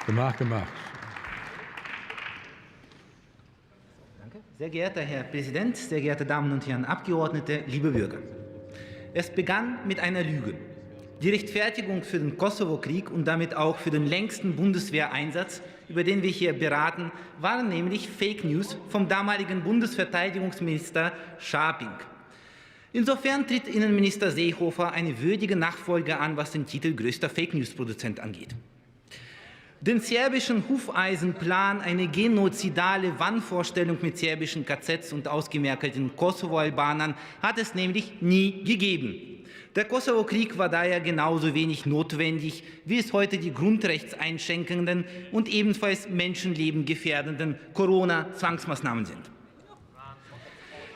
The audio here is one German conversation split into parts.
Gemach, gemacht. Danke. Sehr geehrter Herr Präsident, sehr geehrte Damen und Herren Abgeordnete, liebe Bürger! Es begann mit einer Lüge. Die Rechtfertigung für den Kosovo-Krieg und damit auch für den längsten Bundeswehreinsatz, über den wir hier beraten, waren nämlich Fake News vom damaligen Bundesverteidigungsminister Scharping. Insofern tritt Innenminister Seehofer eine würdige Nachfolge an, was den Titel größter Fake-News-Produzent angeht. Den serbischen Hufeisenplan, eine genozidale Wahnvorstellung mit serbischen KZs und ausgemerkelten Kosovo-Albanern, hat es nämlich nie gegeben. Der Kosovo-Krieg war daher genauso wenig notwendig, wie es heute die grundrechtseinschränkenden und ebenfalls Menschenleben gefährdenden Corona-Zwangsmaßnahmen sind.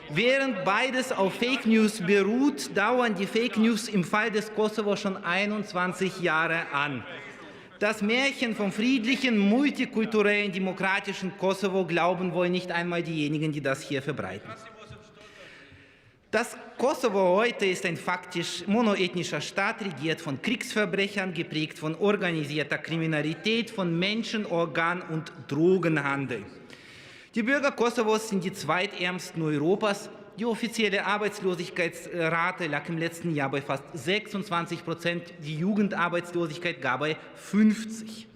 Während beides auf Fake News beruht, dauern die Fake News im Fall des Kosovo schon 21 Jahre an. Das Märchen vom friedlichen, multikulturellen, demokratischen Kosovo glauben wohl nicht einmal diejenigen, die das hier verbreiten. Das Kosovo heute ist ein faktisch monoethnischer Staat, regiert von Kriegsverbrechern, geprägt von organisierter Kriminalität, von Menschenorgan- und Drogenhandel. Die Bürger Kosovos sind die zweitärmsten Europas. Die offizielle Arbeitslosigkeitsrate lag im letzten Jahr bei fast 26%, die Jugendarbeitslosigkeit gar bei 50%.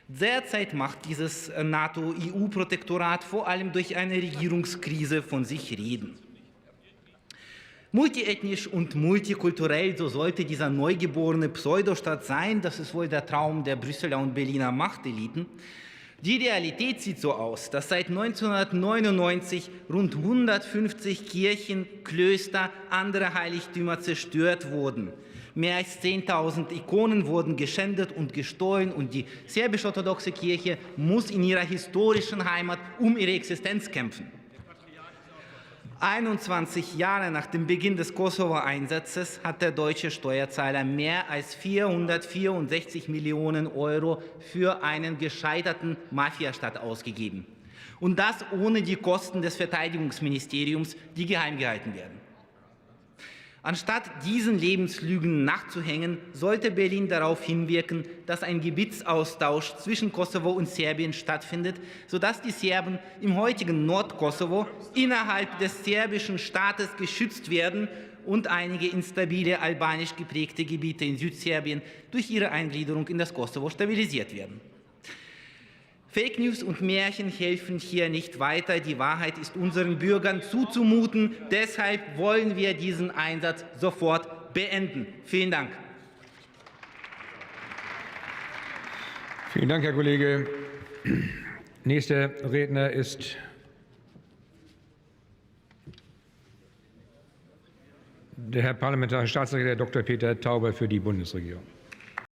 Derzeit macht dieses NATO-EU-Protektorat vor allem durch eine Regierungskrise von sich reden. Multiethnisch und multikulturell, so sollte dieser neugeborene Pseudostaat sein. Das ist wohl der Traum der Brüsseler und Berliner Machteliten. Die Realität sieht so aus, dass seit 1999 rund 150 Kirchen, Klöster, andere Heiligtümer zerstört wurden. Mehr als 10.000 Ikonen wurden geschändet und gestohlen, und die serbisch-orthodoxe Kirche muss in ihrer historischen Heimat um ihre Existenz kämpfen. 21 Jahre nach dem Beginn des Kosovo-Einsatzes hat der deutsche Steuerzahler mehr als 464 Millionen Euro für einen gescheiterten Mafiastaat ausgegeben. Und das ohne die Kosten des Verteidigungsministeriums, die geheim gehalten werden. Anstatt diesen Lebenslügen nachzuhängen, sollte Berlin darauf hinwirken, dass ein Gebietsaustausch zwischen Kosovo und Serbien stattfindet, sodass die Serben im heutigen Nordkosovo innerhalb des serbischen Staates geschützt werden und einige instabile albanisch geprägte Gebiete in Südserbien durch ihre Eingliederung in das Kosovo stabilisiert werden. Fake News und Märchen helfen hier nicht weiter. Die Wahrheit ist unseren Bürgern zuzumuten. Deshalb wollen wir diesen Einsatz sofort beenden. Vielen Dank. Vielen Dank, Herr Kollege. Nächster Redner ist der Herr Parlamentarische Staatssekretär Dr. Peter Tauber für die Bundesregierung.